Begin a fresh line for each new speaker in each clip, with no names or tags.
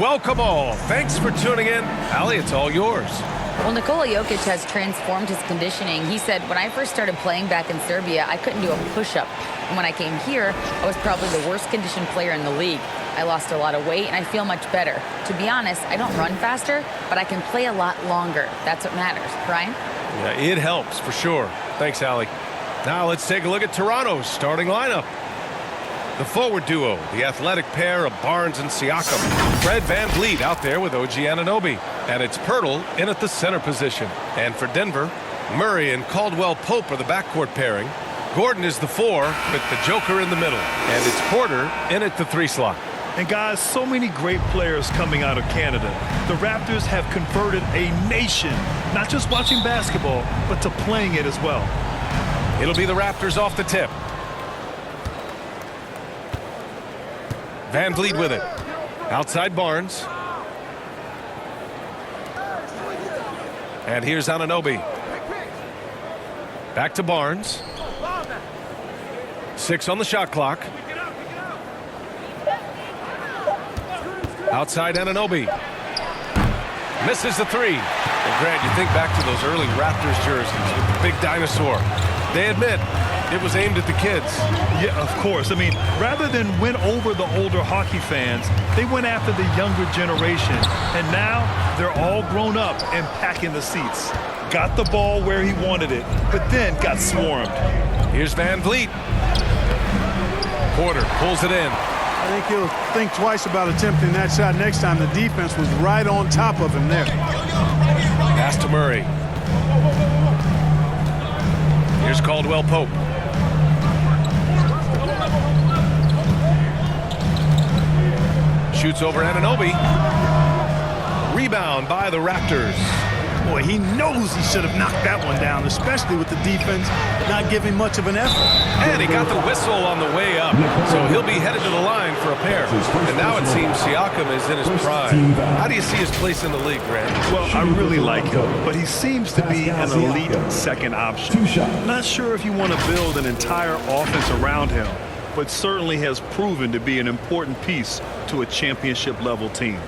Welcome all. Thanks for tuning in. Allie, it's all yours.
Well, Nikola Jokic has transformed his conditioning. He said, when I first started playing back in Serbia, I couldn't do a push-up. And when I came here, I was probably the worst conditioned player in the league. I lost a lot of weight, and I feel much better. To be honest, I don't run faster, but I can play a lot longer. That's what matters. Brian?
Yeah, it helps for sure. Thanks, Allie. Now let's take a look at Toronto's starting lineup. The forward duo, the athletic pair of Barnes and Siakam. Fred VanVleet out there with OG Anunoby. And it's Pirtle in at the center position. And for Denver, Murray and Caldwell Pope are the backcourt pairing. Gordon is the 4 with the Joker in the middle. And it's Porter in at the 3 slot.
And guys, so many great players coming out of Canada. The Raptors have converted a nation, not just watching basketball, but to playing it as well.
It'll be the Raptors off the tip. VanVleet with it. Outside Barnes. And here's Anunoby. Back to Barnes. 6 on the shot clock. Outside Anunoby. Misses the 3. And Grant, you think back to those early Raptors jerseys with the big dinosaur. They admit it was aimed at the kids.
Yeah, of course. I mean, rather than win over the older hockey fans, they went after the younger generation. And now they're all grown up and packing the seats. Got the ball where he wanted it, but then got swarmed.
Here's VanVleet. Porter pulls it in.
I think he'll think twice about attempting that shot next time. The defense was right on top of him there.
Pass to Murray. Here's Caldwell Pope. Shoots over Anunoby. Rebound by the Raptors.
Boy, he knows he should have knocked that one down, especially with the defense not giving much of an effort.
And he got the whistle on the way up, so he'll be headed to the line for a pair. And now it seems Siakam is in his prime. How do you see his place in the league, Grant?
Well, I really like him, but he seems to be an elite second option. Not sure if you want to build an entire offense around him, but certainly has proven to be an important piece to a championship-level team.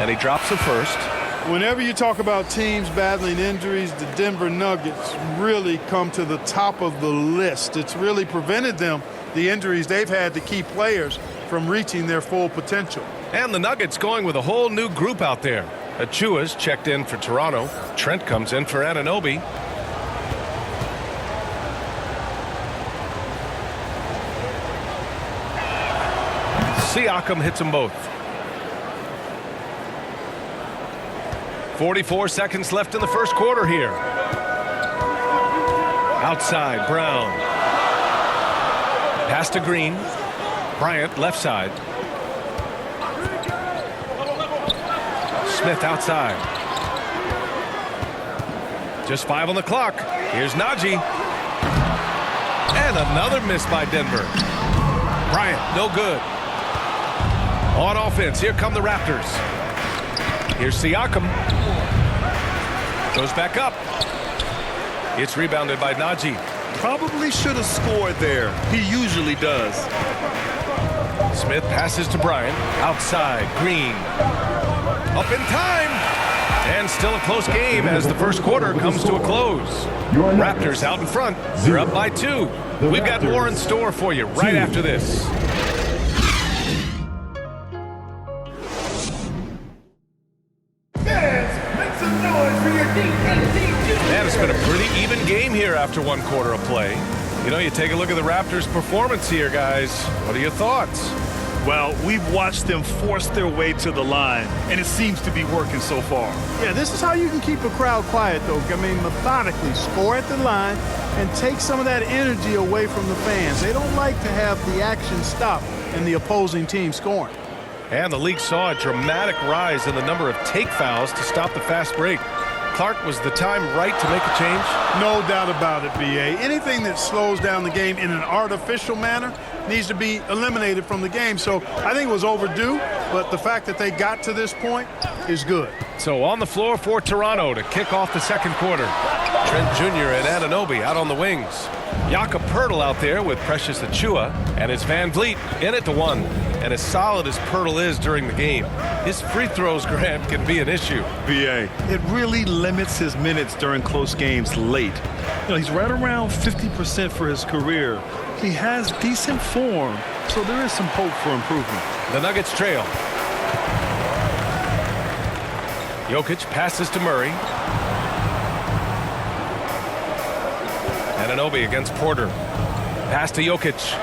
And he drops the first.
Whenever you talk about teams battling injuries, the Denver Nuggets really come to the top of the list. It's really prevented them, the injuries they've had, to key players from reaching their full potential.
And the Nuggets going with a whole new group out there. Achua's checked in for Toronto. Trent comes in for Anunoby. Siakam hits them both. 44 seconds left in the first quarter here. Outside, Brown. Pass to Green. Bryant, left side. Smith outside. Just 5 on the clock. Here's Najee. And another miss by Denver. Bryant, no good. On offense, here come the Raptors. Here's Siakam. Goes back up. It's rebounded by Najee.
Probably should have scored there. He usually does.
Smith passes to Bryant. Outside, Green. Up in time. And still a close game as the first quarter comes to a close. Raptors out in front. They're up by 2. We've got more in store for you right after this. Man, it's been a pretty even game here after 1 quarter of play. You know, you take a look at the Raptors' performance here, guys. What are your thoughts?
Well, we've watched them force their way to the line, and it seems to be working so far.
Yeah, this is how you can keep a crowd quiet, though. I mean, methodically score at the line and take some of that energy away from the fans. They don't like to have the action stop and the opposing team scoring.
And the league saw a dramatic rise in the number of take fouls to stop the fast break. Clark, was the time right to make a change?
No doubt about it, B.A. Anything that slows down the game in an artificial manner needs to be eliminated from the game. So I think it was overdue. but the fact that they got to this point is good.
So on the floor for Toronto to kick off the second quarter. Trent Jr. and Anunoby out on the wings. Jakob Poeltl out there with Precious Achiuwa, and it's Van Vliet in at the one. And as solid as Poeltl is during the game, his free throws, Graham, can be an issue.
BA, it really limits his minutes during close games late. He's right around 50% for his career. He has decent form, so there is some hope for improvement.
The Nuggets trail. Jokic passes to Murray. Anunoby against Porter. Pass to Jokic.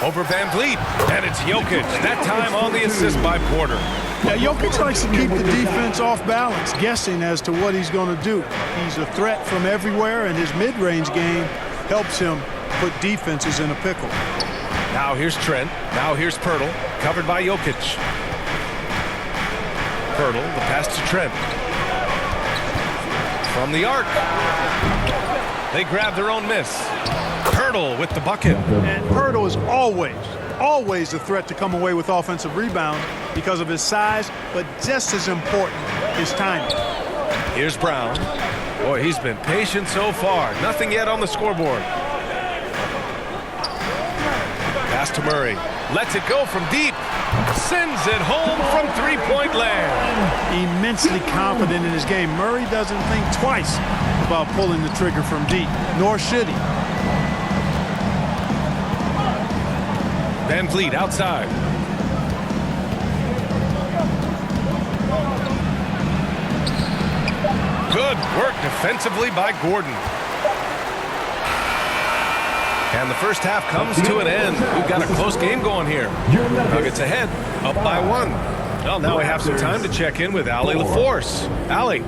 Over Van Vliet. And it's Jokic. That time on the assist by Porter.
Yeah, Jokic likes to keep the defense off balance, guessing as to what he's going to do. He's a threat from everywhere, and his mid-range game helps him put defenses in a pickle.
Now here's Trent. Now here's Poeltl. Covered by Jokic. Poeltl, the pass to Trent. From the arc. They grab their own miss. Poeltl with the bucket.
And Poeltl is always a threat to come away with offensive rebounds because of his size, but just as important, his timing.
Here's Brown. Boy, he's been patient so far. Nothing yet on the scoreboard. Pass to Murray. Lets it go from deep. Sends it home from three-point land.
Immensely confident in his game. Murray doesn't think twice about pulling the trigger from deep, nor should he.
Van Vliet outside. Good work defensively by Gordon. And the first half comes to an end. We've got a close game going here. Nuggets ahead, up by one. Well, now we have some time to check in with Allie LaForce. Allie.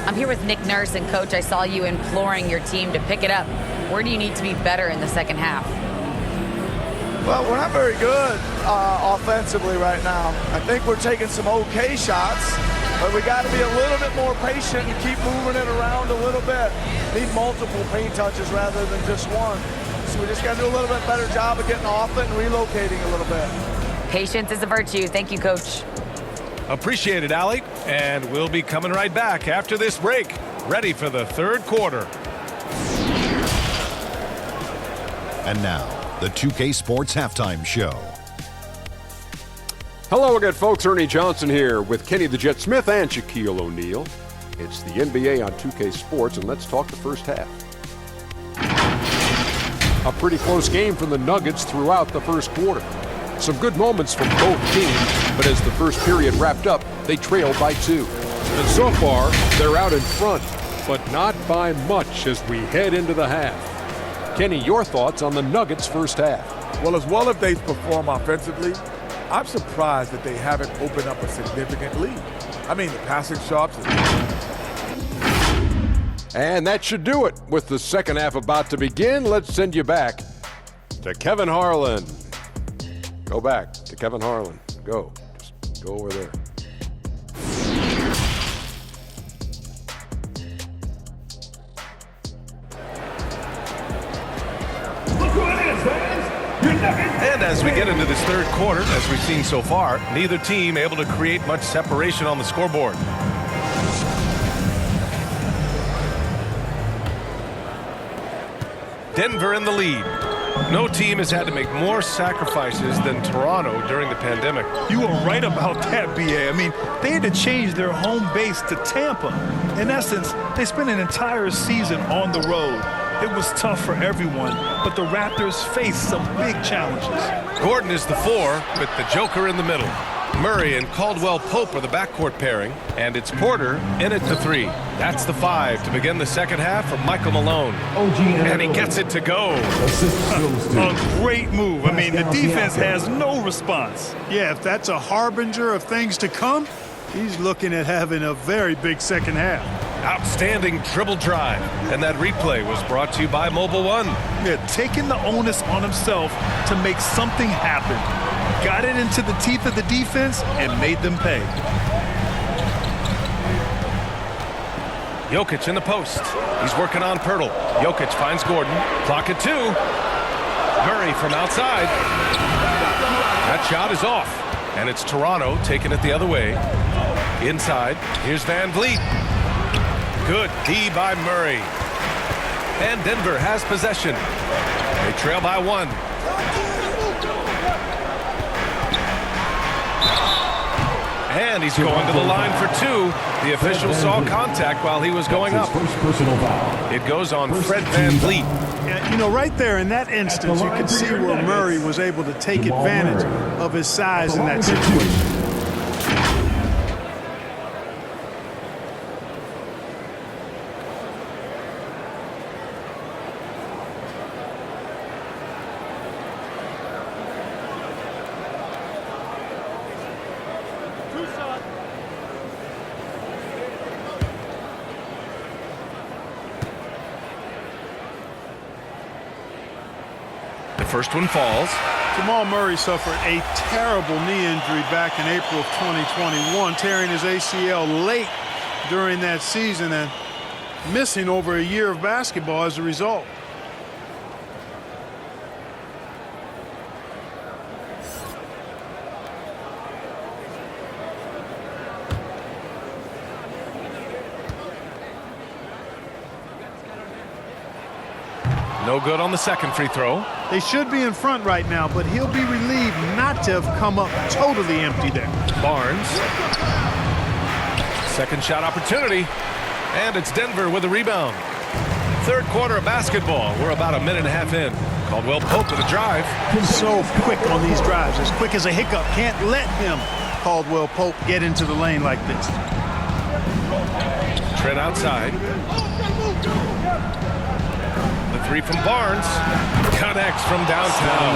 I'm here with Nick Nurse, and Coach, I saw you imploring your team to pick it up. Where do you need to be better in the second half?
Well, we're not very good offensively right now. I think we're taking some okay shots, but we got to be a little bit more patient and keep moving it around a little bit. Need multiple paint touches rather than just one. So we just got to do a little bit better job of getting off it and relocating a little bit.
Patience is a virtue. Thank you, Coach.
Appreciate it, Allie. And we'll be coming right back after this break. Ready for the third quarter.
And now, the 2K Sports Halftime Show.
Hello again, folks. Ernie Johnson here with Kenny the Jet Smith and Shaquille O'Neal. It's the NBA on 2K Sports, and let's talk the first half. A pretty close game from the Nuggets throughout the first quarter. Some good moments from both teams, but as the first period wrapped up, they trailed by 2. And so far, they're out in front, but not by much as we head into the half. Kenny, your thoughts on the Nuggets' first half?
Well, as well as they've performed offensively, I'm surprised that they haven't opened up a significant lead. I mean, the passing shots.
And that should do it. With the second half about to begin, let's send you back to Kevin Harlan. Go back to Kevin Harlan. Go. Just go over there.
And as we get into this third quarter, as we've seen so far, neither team able to create much separation on the scoreboard. Denver in the lead. No team has had to make more sacrifices than Toronto during the pandemic.
You are right about that, BA. I mean, they had to change their home base to Tampa. In essence, they spent an entire season on the road. It was tough for everyone, but the Raptors faced some big challenges.
Gordon is the 4 with the Joker in the middle. Murray and Caldwell Pope are the backcourt pairing, and it's Porter in at the 3. That's the 5 to begin the second half from Michael Malone. And he gets it to go.
A great move. I mean, the defense has no response.
Yeah, if that's a harbinger of things to come, he's looking at having a very big second half.
Outstanding dribble drive. And that replay was brought to you by Mobile One.
Yeah, taking the onus on himself to make something happen. Got it into the teeth of the defense and made them pay.
Jokic in the post. He's working on Poeltl. Jokic finds Gordon. Clock at 2. Murray from outside. That shot is off. And it's Toronto taking it the other way. Inside, here's Van Vliet. Good D by Murray. And Denver has possession. They trail by 1. And he's going to the line for 2. The official saw contact while he was going up. It goes on Fred Van Vliet.
Yeah, you know, right there in that instance, you could see where Murray was able to take advantage of his size in that situation.
First one falls.
Jamal Murray suffered a terrible knee injury back in April of 2021, tearing his ACL late during that season and missing over a year of basketball as a result.
No good on the second free throw.
They should be in front right now, but he'll be relieved not to have come up totally empty there.
Barnes. Second shot opportunity. And it's Denver with a rebound. Third quarter of basketball. We're about a minute and a half in. Caldwell Pope with a drive.
So quick on these drives. As quick as a hiccup. Can't let him, Caldwell Pope, get into the lane like this.
Trent outside. The three from Barnes. Connects from downtown.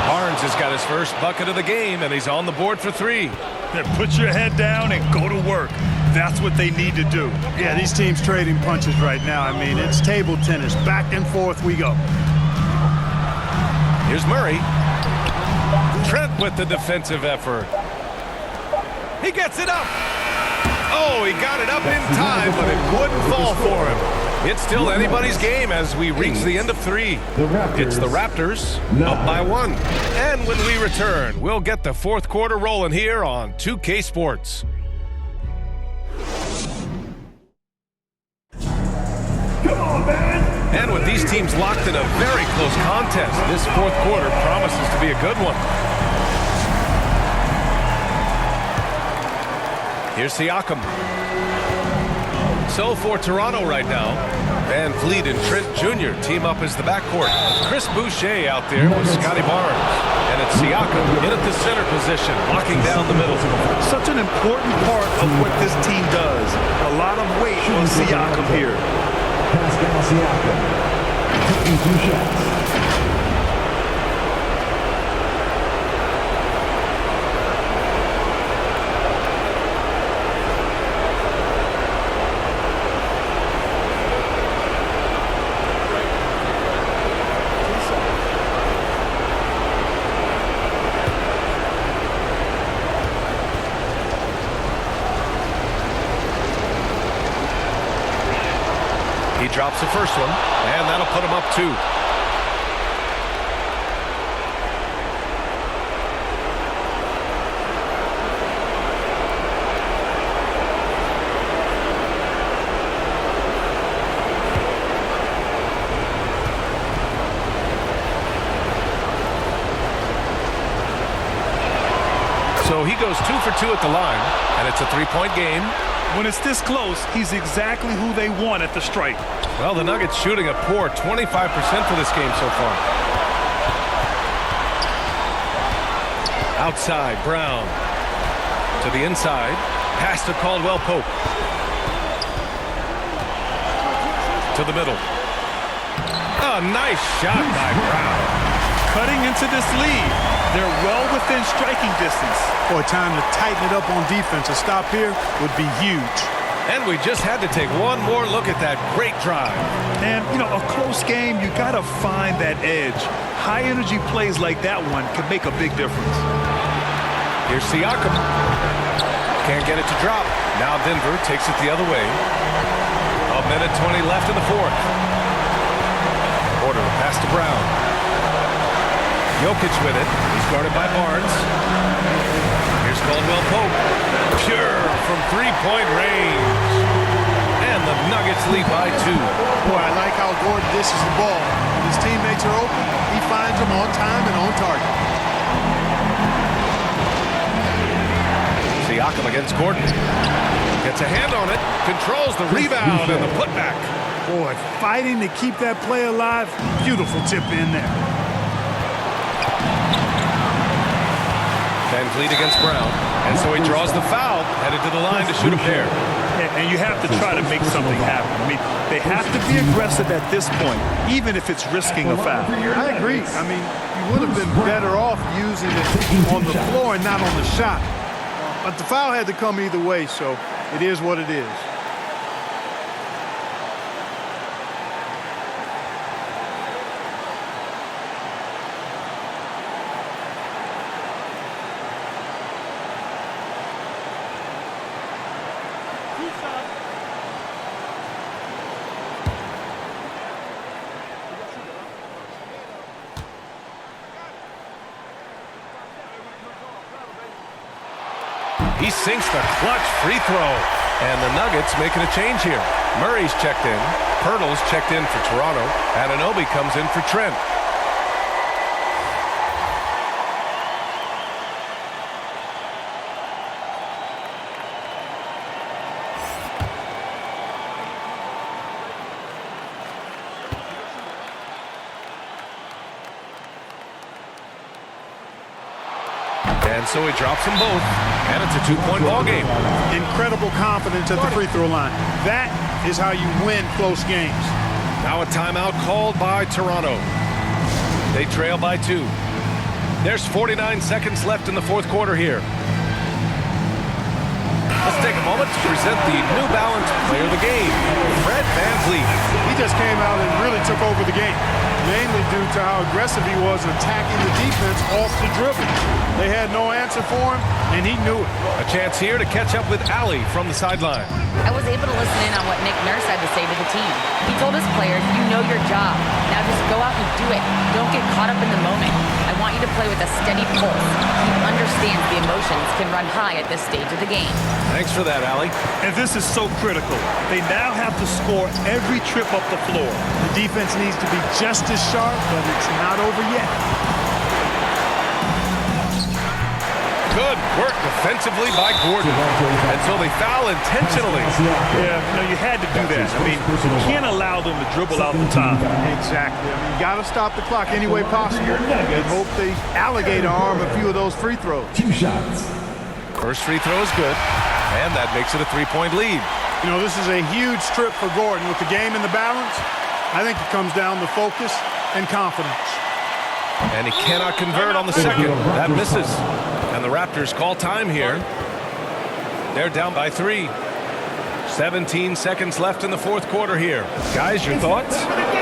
Barnes has got his first bucket of the game, and he's on the board for 3.
Then put your head down and go to work. That's what they need to do.
Yeah, these teams trading punches right now. I mean, it's table tennis. Back and forth we go.
Here's Murray. Trent with the defensive effort. He gets it up. Oh, he got it up in time, but it wouldn't fall for him. It's still anybody's game as we reach the end of 3. It's the Raptors up by 1. And when we return, we'll get the fourth quarter rolling here on 2K Sports. And with these teams locked in a very close contest, this fourth quarter promises to be a good one. Here's Siakam. So for Toronto right now, Van Vliet and Trent Jr. team up as the backcourt. Chris Boucher out there with Scotty Barnes. And it's Siakam in at the center position, locking down the middle.
Such an important part of what this team does. A lot of weight on Siakam here.
Pascal Siakam taking 2 shots.
He drops the first one, and that'll put him up 2. So he goes 2 for 2 at the line, and it's a 3-point game.
When it's this close, he's exactly who they want at the stripe.
Well, the Nuggets shooting a poor 25% for this game so far. Outside, Brown. To the inside. Pass to Caldwell Pope. To the middle. A nice shot by Brown.
Cutting into this lead. They're well within striking distance.
Boy, time to tighten it up on defense. A stop here would be huge.
And we just had to take one more look at that great drive.
And, you know, a close game, you got to find that edge. High-energy plays like that one can make a big difference.
Here's Siakam. Can't get it to drop. Now Denver takes it the other way. A minute 20 left in the fourth. Porter pass to Brown. Jokic with it. He's guarded by Barnes. Here's Caldwell Pope. Pure from three-point range. And the Nuggets lead by 2.
Boy, I like how Gordon dishes the ball. When his teammates are open, he finds them on time and on target.
Siakam against Gordon. Gets a hand on it. Controls the rebound and the putback.
Boy, fighting to keep that play alive. Beautiful tip in there.
Van Vliet against Brown. And so he draws the foul, headed to the line to shoot a pair.
And you have to try to make something happen. I mean, they have to be aggressive at this point, even if it's risking a foul.
I agree. I mean, you would have been better off using it on the floor and not on the shot. But the foul had to come either way, so it is what it is.
He sinks the clutch free throw. And the Nuggets making a change here. Murray's checked in. Pirtle's checked in for Toronto. Anunoby comes in for Trent. And so he drops them both, and it's a two-point ball game.
Incredible confidence at the free throw line. That is how you win close games.
Now a timeout called by Toronto. They trail by 2. There's 49 seconds left in the fourth quarter here. Let's take a moment to present the New Balance player of the game, Fred VanVleet.
He just came out and really took over the game, mainly due to how aggressive he was attacking the defense off the dribble. They had no answer for him, and he knew it.
A chance here to catch up with Allie from the sideline.
I was able to listen in on what Nick Nurse had to say to the team. He told his players, you know your job. Now just go out and do it. Don't get caught up in the moment. I want you to play with a steady pulse. He understands the emotions can run high at this stage of the game.
Thanks for that, Allie.
And this is so critical. They now have to score every trip up the floor.
The defense needs to be just as sharp, but it's not over yet.
Good work defensively by Gordon. And so they foul intentionally.
Yeah, you had to do that. I mean, you can't allow them to dribble out the top.
Exactly. I mean, you got to stop the clock any way possible. And hope they alligator arm a few of those free throws.
2 shots.
First free throw is good, and that makes it a 3-point lead.
You know, this is a huge trip for Gordon. With the game in the balance, I think it comes down to focus and confidence.
And he cannot convert on the second. That misses. And the Raptors call time here. They're down by 3. 17 seconds left in the fourth quarter here. Guys, your thoughts?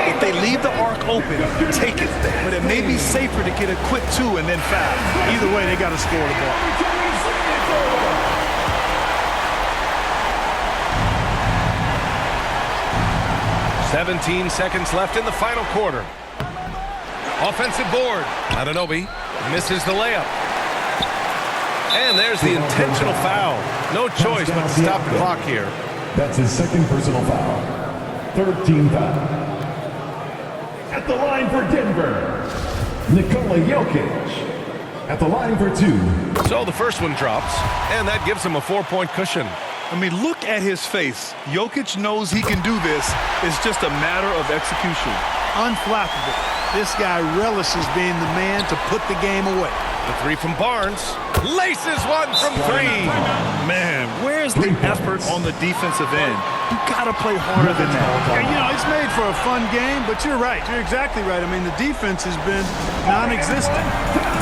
If they leave the arc open, take it. But it may be safer to get a quick 2 and then foul.
Either way, they got to score the ball.
"17 seconds left in the final quarter. Offensive board. Anunoby misses the layup. And there's the intentional foul. No choice but to stop the clock here.
That's his second personal foul. 13 foul. At the line for Denver, Nikola Jokic. At the line for 2.
So the first one drops, and that gives him a 4-point cushion.
I mean, look at his face. Jokic knows he can do this. It's just a matter of execution.
Unflappable. This guy relishes being the man to put the game away.
The 3 from Barnes. Laces one from 3.
Man, where's the effort on the defensive end? You got to play harder than that.
Yeah, you know, it's made for a fun game, but you're right. You're exactly right. I mean, the defense has been non-existent.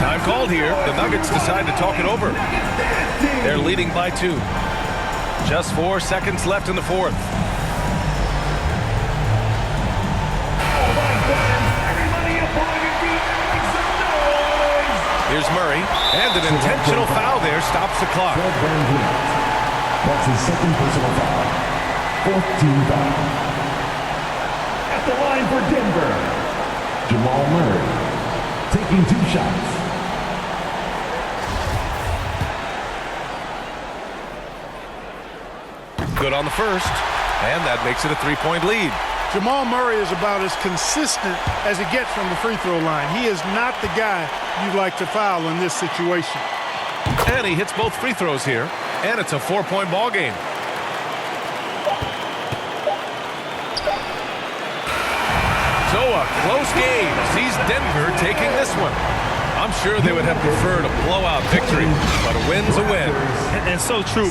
Time called here. The Nuggets decide to talk it over. They're leading by 2. Just 4 seconds left in the fourth. Here's Murray, and an intentional foul there stops the clock.
That's his second personal foul. 14 foul. At the line for Denver, Jamal Murray. taking 2 shots.
Good on the first, and that makes it a 3-point lead.
Jamal Murray is about as consistent as he gets from the free throw line. He is not the guy you'd like to foul in this situation.
And he hits both free throws here, and it's a 4-point ball game. So a close game sees Denver taking this one. I'm sure they would have preferred a blowout victory, but a win's a win.
And so true.